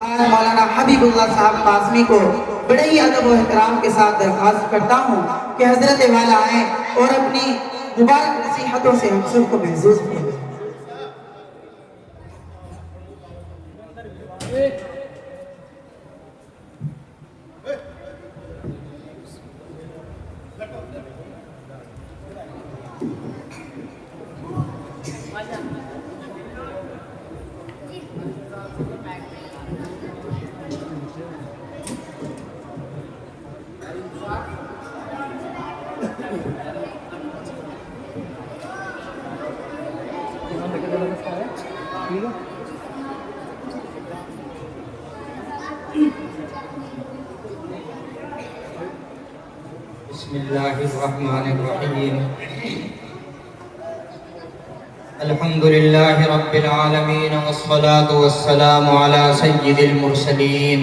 مولانا حبیب اللہ صاحب قاسمی کو بڑے ہی ادب و احترام کے ساتھ درخواست کرتا ہوں کہ حضرت والا آئیں اور اپنی مبارک نصیحتوں سے ہم سب کو محظوظ کیے. بسم اللہ الرحمن الرحیم. الحمد للہ رب العالمین والصلاة والسلام علی سید المرسلین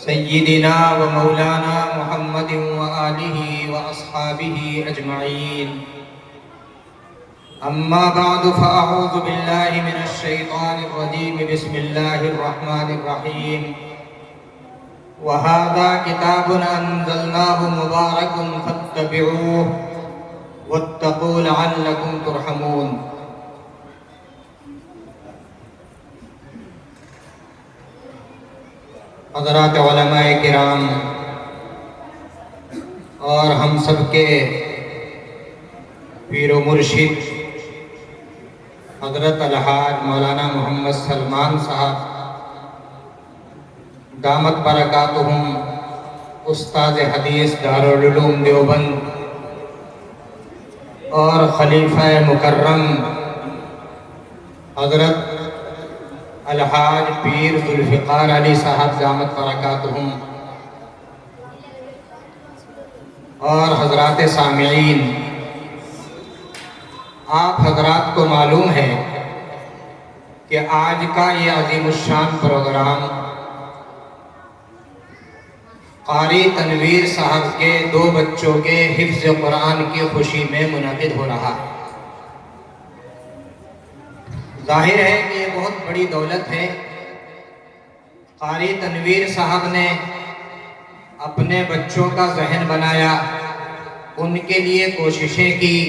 سیدنا و مولانا محمد وآلہ واصحابہ اجمعین. اما بعد فاعوذ باللہ من الشیطان الرجیم. بسم اللہ الرحمن الرحیم. وَهَذَا كِتَابٌ أَنزَلْنَاهُ مُبَارَكٌ فَاتَّبِعُوهُ وَاتَّقُوا لَعَلَّكُمْ تُرْحَمُونَ. حضرات علماء کرام اور ہم سب کے پیر و مرشد حضرت الحاج مولانا محمد سلمان صاحب دامت برکاتہم استاد حدیث دارالعلوم دیوبند اور خلیفہ مکرم حضرت الحاج پیر ذوالفقار علی صاحب دامت برکاتہم اور حضرات سامعین، آپ حضرات کو معلوم ہے کہ آج کا یہ عظیم الشان پروگرام قاری تنویر صاحب کے 2 بچوں کے حفظ قرآن کی خوشی میں منعقد ہو رہا. ظاہر ہے کہ یہ بہت بڑی دولت ہے. قاری تنویر صاحب نے اپنے بچوں کا ذہن بنایا، ان کے لیے کوششیں کی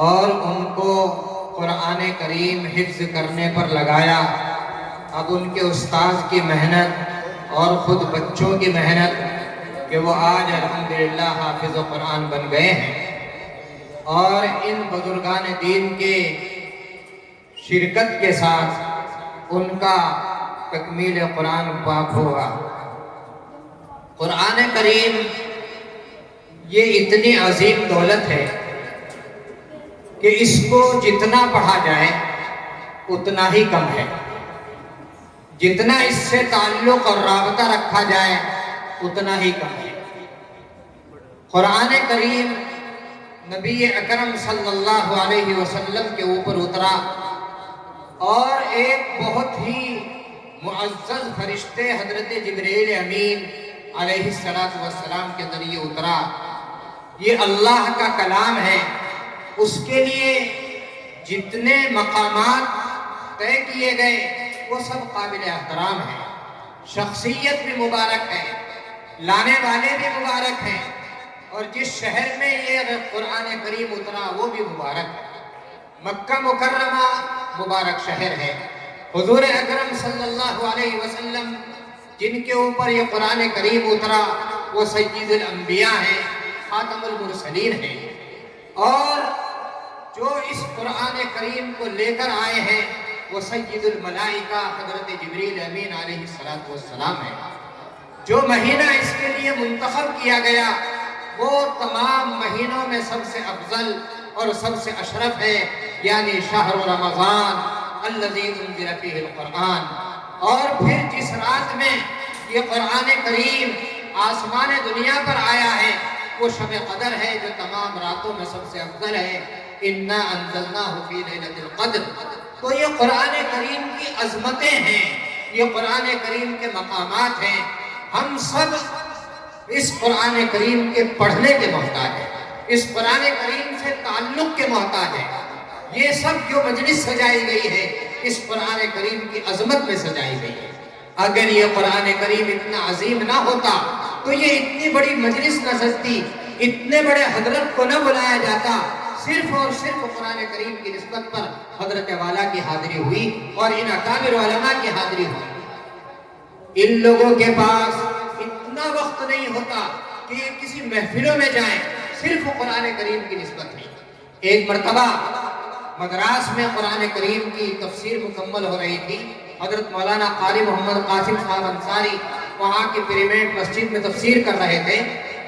اور ان کو قرآن کریم حفظ کرنے پر لگایا. اب ان کے استاذ کی محنت اور خود بچوں کی محنت کہ وہ آج الحمدللہ حافظ قرآن بن گئے ہیں، اور ان بزرگان دین کے شرکت کے ساتھ ان کا تکمیل قرآن پاک ہوگا. قرآن کریم یہ اتنی عظیم دولت ہے کہ اس کو جتنا پڑھا جائے اتنا ہی کم ہے، جتنا اس سے تعلق اور رابطہ رکھا جائے اتنا ہی کم ہے. قرآن کریم نبی اکرم صلی اللہ علیہ وسلم کے اوپر اترا اور ایک بہت ہی معزز فرشتے حضرت جبریل امین علیہ السلام کے ذریعے اترا. یہ اللہ کا کلام ہے، اس کے لیے جتنے مقامات طے کیے گئے وہ سب قابل احترام ہیں. شخصیت بھی مبارک ہے، لانے والے بھی مبارک ہیں، اور جس شہر میں یہ قرآن کریم اترا وہ بھی مبارک ہے. مکہ مکرمہ مبارک شہر ہے. حضور اکرم صلی اللہ علیہ وسلم جن کے اوپر یہ قرآن کریم اترا وہ سید الانبیاء ہیں، خاتم المرسلین ہیں، اور جو اس قرآن کریم کو لے کر آئے ہیں وہ سید الملائکہ حضرت جبریل امین علیہ السلام ہے. جو مہینہ اس کے لیے منتخب کیا گیا وہ تمام مہینوں میں سب سے افضل اور سب سے اشرف ہے، یعنی شہر رمضان الذی انزل فیہ القرآن. اور پھر جس رات میں یہ قرآن کریم آسمان دنیا پر آیا ہے وہ شب قدر ہے، جو تمام راتوں میں سب سے افضل ہے. انا انزلناہ فی لیلۃ القدر. تو یہ قرآن کریم کی عظمتیں ہیں، یہ قرآن کریم کے مقامات ہیں. ہم سب اس قرآن کریم کے پڑھنے کے محتاج ہیں، اس قرآن کریم سے تعلق کے محتاج ہیں. یہ سب جو مجلس سجائی گئی ہے اس قرآن کریم کی عظمت میں سجائی گئی ہے. اگر یہ قرآن کریم اتنا عظیم نہ ہوتا تو یہ اتنی بڑی مجلس نہ سجتی، اتنے بڑے حضرت کو نہ بلایا جاتا۔ صرف اور صرف قرآن کریم کی نسبت پر حضرت والا کی حاضری ہوئی اور ان اکابر علماء کی حاضری ہوئی۔ ان لوگوں کے پاس اتنا وقت نہیں ہوتا کہ یہ کسی محفلوں میں جائیں، صرف قرآن کریم کی نسبت نہیں۔ ایک مرتبہ مدراس میں قرآن کریم کی تفسیر مکمل ہو رہی تھی، حضرت مولانا قاری محمد قاسم صاحب انصاری وہاں کی پیرامڈ مسجد میں تفسیر کر رہے تھے،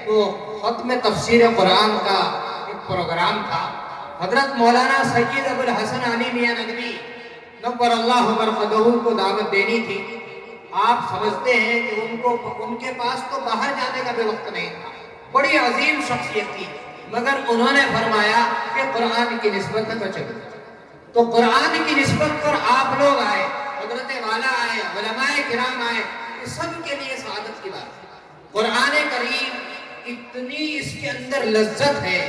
تو ختم تفسیر قرآن کا ایک پروگرام تھا۔ حضرت مولانا سید ابو الحسن علی میاں ندوی نور اللہ مرقدہ کو دعوت دینی تھی۔ آپ سمجھتے ہیں کہ ان کے پاس تو باہر جانے کا بھی وقت نہیں تھا، بڑی عظیم شخصیت تھی، مگر انہوں نے فرمایا کہ قرآن کی نسبت نہ چلو۔ تو قرآن کی نسبت پر آپ لوگ آئے، حضرت والا آئے، علماء کرام آئے، یہ سب کے لیے سعادت کی بات ہے۔ قرآن کریم اتنی اس کے اندر لذت ہے،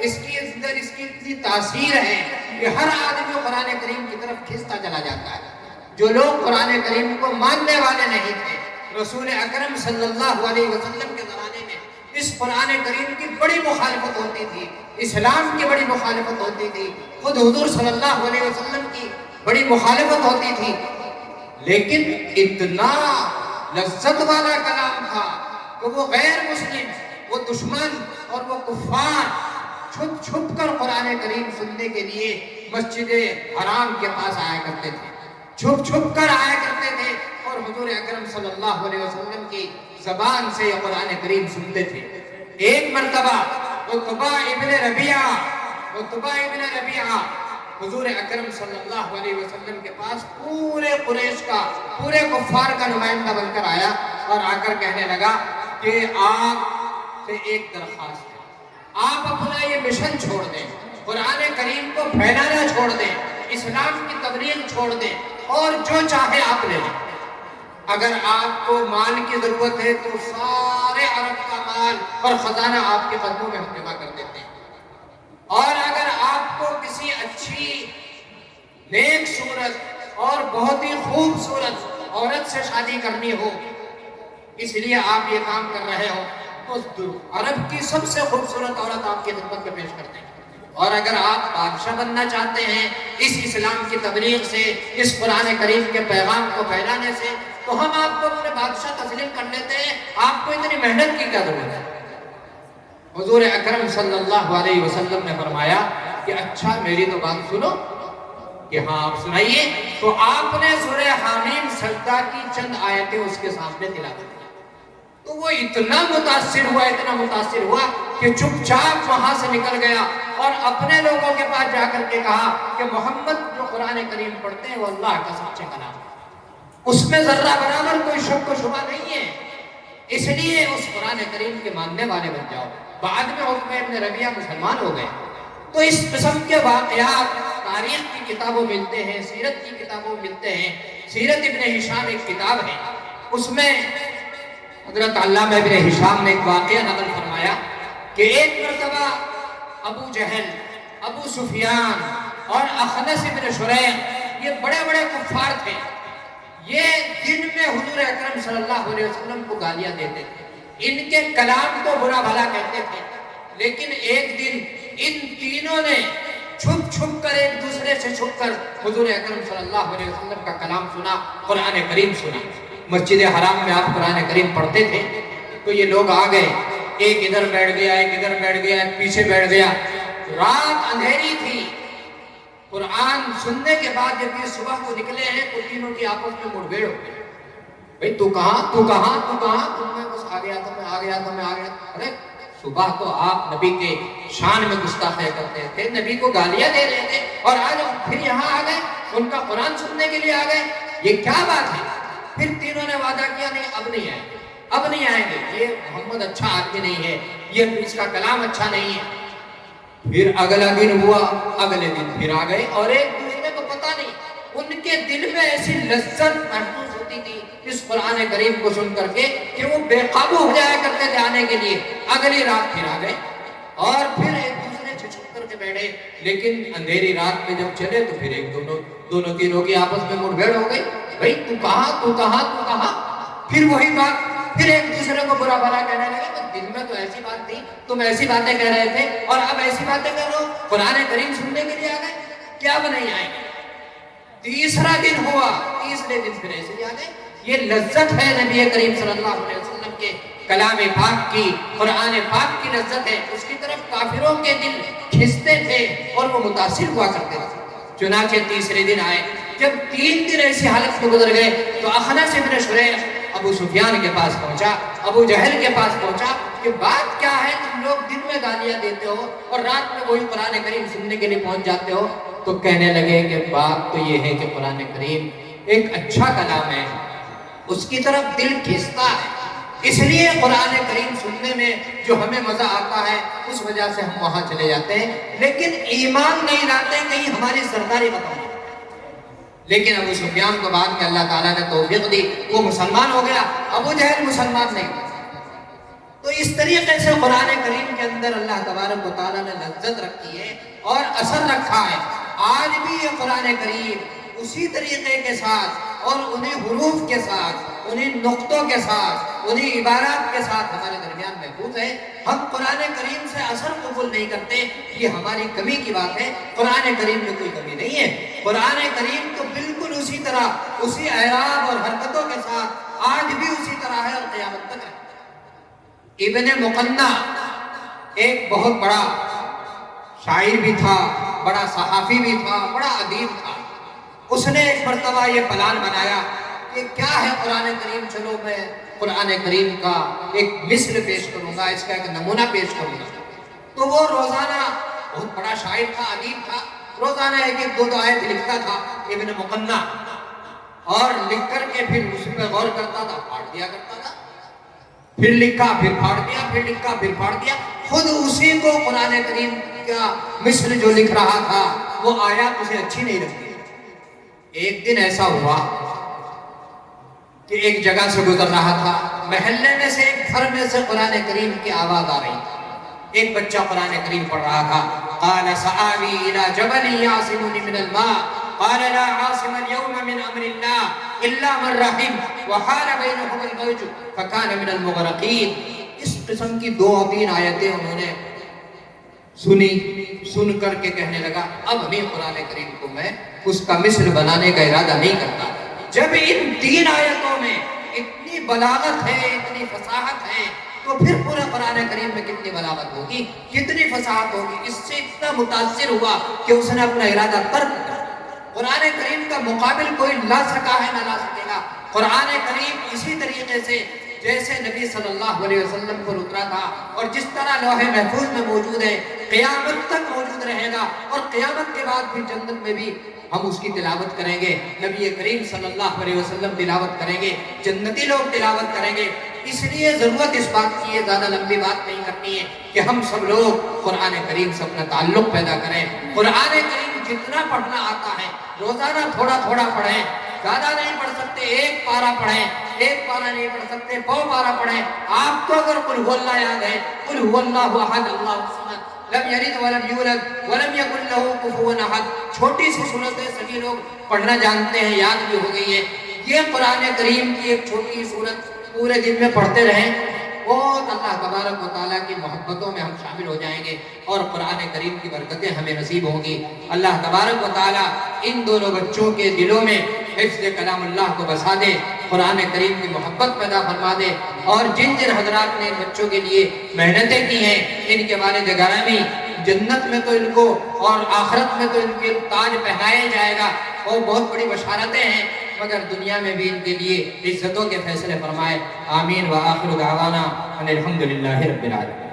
اس کے اندر اس کی اتنی تاثیر ہے کہ ہر آدمی قرآن کریم کی طرف کھنچتا چلا جاتا ہے۔ جو لوگ قرآن کریم کو ماننے والے نہیں تھے، رسول اکرم صلی اللہ علیہ وسلم کے زمانے میں اس قرآن کریم کی بڑی مخالفت ہوتی تھی، اسلام کی بڑی مخالفت ہوتی تھی، خود حضور صلی اللہ علیہ وسلم کی بڑی مخالفت ہوتی تھی، لیکن اتنا لذت والا کلام تھا کہ وہ غیر مسلم، وہ دشمن اور وہ کفار چھپ چھپ کر قرآن کریم سننے کے لیے مسجد حرام کے پاس آیا کرتے تھے، چھپ چھپ کر آیا کرتے تھے اور حضور اکرم صلی اللہ علیہ وسلم کی زبان سے یہ قرآن کریم سنتے تھے۔ ایک مرتبہ عتبہ ابن ربیعہ حضور اکرم صلی اللہ علیہ وسلم کے پاس پورے قریش کا، پورے کفار کا نمائندہ بن کر آیا اور آ کر کہنے لگا کہ آپ سے ایک درخواست ہے، آپ اپنا یہ مشن چھوڑ دیں، قرآن کریم کو پھیلانا چھوڑ دیں، اسلام کی تبلیغ چھوڑ دیں اور جو چاہے آپ لے لیں۔ اگر آپ کو مال کی ضرورت ہے تو سارے عرب کا مال اور خزانہ آپ کے قدموں میں ہم جمع کر دیتے ہیں، اور اگر آپ کو کسی اچھی نیک صورت اور بہت ہی خوبصورت عورت سے شادی کرنی ہو، اس لیے آپ یہ کام کر رہے ہو، تو عرب کی سب سے خوبصورت عورت آپ کی خدمت میں پیش کرتے ہیں، اور اگر آپ بادشاہ بننا چاہتے ہیں اس اسلام کی تبلیغ سے، اس قرآن کریم کے پیغام کو پھیلانے سے، تو ہم آپ کو اپنے بادشاہ تسلیم کر لیتے ہیں، آپ کو اتنی محنت کی کیا ضرورت ہے؟ حضور اکرم صلی اللہ علیہ وسلم نے فرمایا کہ اچھا میری تو بات سنو، کہ ہاں آپ سنائیے۔ تو آپ نے سورہ حامیم سجدہ کی چند آیتیں اس کے سامنے تلاوت کی، تو وہ اتنا متاثر ہوا کہ چپ چاپ وہاں سے نکل گیا اور اپنے لوگوں کے پاس جا کر کے کہا کہ محمد جو قرآن کریم پڑھتے ہیں وہ اللہ کا سچا کلام ہے، اس میں ذرہ برابر کوئی شک و شبہ نہیں ہے، اس لیے اس قرآن کریم کے ماننے والے بن جاؤ۔ بعد میں عتبہ ابن ربیعہ مسلمان ہو گئے۔ تو اس قسم کے واقعات تاریخ کی کتابوں ملتے ہیں، سیرت کی کتابوں ملتے ہیں۔ سیرت ابن ہشام ایک کتاب ہے، اس میں حضرت علامہ ابن ہشام نے ایک واقعہ نقل فرمایا کہ ایک مرتبہ ابو جہل، ابو سفیان اور اخنس ابن شریح، یہ بڑے بڑے کفار تھے، یہ دن میں حضور اکرم صلی اللہ علیہ وسلم کو گالیاں دیتے تھے، ان کے کلام کو برا بھلا کہتے تھے، لیکن ایک دن ان تینوں نے چھپ چھپ کر ایک دوسرے سے چھپ کر حضور اکرم صلی اللہ علیہ وسلم کا کلام سنا، قرآن کریم سنا۔ مسجد حرام میں آپ قرآن کریم پڑھتے تھے، تو یہ لوگ آ گئے، ایک ادھر بیٹھ گیا، ایک ادھر بیٹھ گیا، ایک پیچھے بیٹھ گیا۔ رات اندھیری تھی، قرآن سننے کے بعد جب یہ صبح کو نکلے ہیں تو تینوں کی آپس میں مڑ بھیڑ ہو گئی۔ بھئی تو کہاں؟ میں بس آ گیا تھا۔ ارے صبح تو آپ نبی کے شان میں گستاخی کرتے تھے، نبی کو گالیاں دے رہے تھے، اور آج پھر یہاں آ گئے، ان کا قرآن سننے کے لیے آ گئے، یہ کیا بات ہے؟ پھر تینوں نے وعدہ کیا نہیں اب نہیں آئیں گے، یہ محمد اچھا آدمی نہیں ہے، یہ اس کا کلام اچھا نہیں ہے۔ پھر اگلا دن ہوا، اگلے دن پھر آ گئے، اور ایک دوسرے کو پتہ نہیں، ان کے دل میں ایسی لذت محسوس ہوتی تھی اس قرآن کریم کو سن کر کے کہ وہ بے قابو ہو جایا کرتے تھے آنے کے لیے۔ اگلی رات پھر آ گئے اور پھر ایک دوسرے سے چھپ کر کے بیٹھے، لیکن اندھیری رات میں جب چلے تو پھر دونوں تینوں کی آپس میں مڑ بھیڑ ہو گئی۔ بھائی تو کہاں. پھر وہی بات، پھر ایک دوسرے کو برا بھلا کہنے لگے. تو دل میں تو ایسی بات تھی، تم ایسی باتیں کہہ رہے تھے اور اب ایسی باتیں کر رہے ہو. قرآن کریم سننے کے لیے آ گئے، کیا اب نہیں آئے گے؟ تیسرا دن ہوا، تیسرے دن پھر ایسے ہی آ گئے. یہ لذت ہے نبی کریم صلی اللہ علیہ وسلم کے کلام پاک کی، قرآن پاک کی لذت ہے. اس کی طرف کافروں کے دل کھنچتے تھے اور وہ متاثر ہوا کرتے تھے. چنانچہ تیسرے دن آئے. جب 3 دن ایسی حالت میں گزر گئے تو اخنس ابن شریح ابو سفیان کے پاس پہنچا، ابو جہل کے پاس پہنچا کہ بات کیا ہے، تم لوگ دن میں گالیاں دیتے ہو اور رات میں وہی قرآن کریم سننے کے لیے پہنچ جاتے ہو. تو کہنے لگے کہ بات تو یہ ہے کہ قرآن کریم ایک اچھا کلام ہے، اس کی طرف دل کھینچتا ہے، اس لیے قرآن کریم سننے میں جو ہمیں مزہ آتا ہے اس وجہ سے ہم وہاں چلے جاتے ہیں، لیکن ایمان نہیں لاتے، کہیں ہماری سرداری ختم ہو. لیکن ابو سفیان کو بعد میں اللہ تعالیٰ نے توفیق دی، وہ مسلمان ہو گیا. ابو جہل مسلمان نہیں. تو اس طریقے سے قرآن کریم کے اندر اللہ تبارک و تعالیٰ نے لذت رکھی ہے اور اثر رکھا ہے. آج بھی یہ قرآن کریم اسی طریقے کے ساتھ اور انہیں حروف کے ساتھ، انہیں نقطوں کے ساتھ، انہیں عبارات کے ساتھ ہمارے درمیان محفوظ ہے. ہم قرآن کریم سے اثر قبول نہیں کرتے، یہ ہماری کمی کی بات ہے. قرآن کریم میں کوئی کمی نہیں ہے. قرآن کریم تو بالکل اسی طرح، اسی اعراب اور حرکتوں کے ساتھ آج بھی اسی طرح ہے اور قیامت تک ہے. ابن مقنع ایک بہت بڑا شاعر بھی تھا، بڑا صحافی بھی تھا، بڑا ادیب تھا. اس نے ایک مرتبہ یہ پلان بنایا کہ کیا ہے قرآن کریم، چلو میں قرآن کریم کا ایک مثل پیش کروں گا، اس کا ایک نمونہ پیش کروں گا. تو وہ روزانہ، بہت بڑا شاعر تھا، ادیب تھا، روزانہ ایک ایک 2 آیت لکھتا تھا ابن مقنع، اور لکھ کر کے پھر اس پہ غور کرتا تھا، پھاڑ دیا کرتا تھا. پھر لکھا، پھر پھاڑ دیا، پھر لکھا، پھر پھاڑ دیا. خود اسی کو قرآن کریم کا مثل جو لکھ رہا تھا وہ آیات اسے اچھی نہیں لگتی. ایک دن ایسا ہوا کہ ایک جگہ سے گزر رہا تھا، محلے میں سے ایک گھر میں سے قرآن کریم کی آواز آ رہی تھی. ایک بچہ قرآن کریم پڑھ رہا تھا. قال سآوی الى جبل یعصمنی من الماء قال لا عاصم اليوم من امر اللہ الا من رحم وحال بینہم الموج فکان من المغرقین. اس قسم کی 2-3 آیتیں انہوں نے سنی. سن کر کے کہنے لگا اب بھی قرآن کریم کو میں اس کا مثل بنانے کا ارادہ نہیں کرتا. جب ان 3 آیتوں میں اتنی بلاغت ہے، اتنی فصاحت ہے، تو پھر پورے قرآن کریم میں کتنی بلاغت ہوگی، کتنی فصاحت ہوگی. اس سے اتنا متاثر ہوا کہ اس نے اپنا ارادہ ترک کر. قرآن کریم کا مقابل کوئی لا سکا ہے، نہ لا سکے گا. قرآن کریم اسی طریقے سے جیسے نبی صلی اللہ علیہ وسلم پر اترا تھا اور جس طرح لوح محفوظ میں موجود ہے، قیامت تک موجود رہے گا، اور قیامت کے بعد بھی جنت میں بھی ہم اس کی تلاوت کریں گے. نبی کریم صلی اللہ علیہ وسلم تلاوت کریں گے، جنتی لوگ تلاوت کریں گے. اس لیے ضرورت اس بات کی ہے، زیادہ لمبی بات نہیں کرنی ہے، کہ ہم سب لوگ قرآن کریم سے اپنا تعلق پیدا کریں. قرآن کریم جتنا پڑھنا آتا ہے روزانہ تھوڑا تھوڑا پڑھیں. زیادہ نہیں پڑھ سکتے، 1 پارہ پڑھیں. 1 پارہ نہیں پڑھ سکتے، 1 پارہ پڑھیں. آپ کو اگر قل هو اللہ یاد ہے، قل هو اللہ احد اللہ الصمد لم یلد ولم یولد ولم یکن له کفوا احد، چھوٹی سی سورت ہے، سبھی لوگ پڑھنا جانتے ہیں، یاد بھی ہو گئی ہے. یہ قرآن کریم کی ایک چھوٹی سورت پورے دن میں پڑھتے رہیں، بہت اللہ تبارک و تعالیٰ کی محبتوں میں ہم شامل ہو جائیں گے اور قرآن کریم کی برکتیں ہمیں نصیب ہوں گی. اللہ تبارک و تعالیٰ ان دونوں بچوں کے دلوں میں حفظ کلام اللہ کو بسا دے، قرآن کریم کی محبت پیدا فرما دے. اور جن جن حضرات نے ان بچوں کے لیے محنتیں کی ہیں، ان کے والد گرامی، جنت میں تو ان کو اور آخرت میں تو ان کے تاج پہنایا جائے گا، اور بہت بڑی بشارتیں ہیں، مگر دنیا میں بھی ان کے لیے عزتوں کے فیصلے فرمائے. آمین. وآخر دعوانا ان الحمدللہ رب العالمین.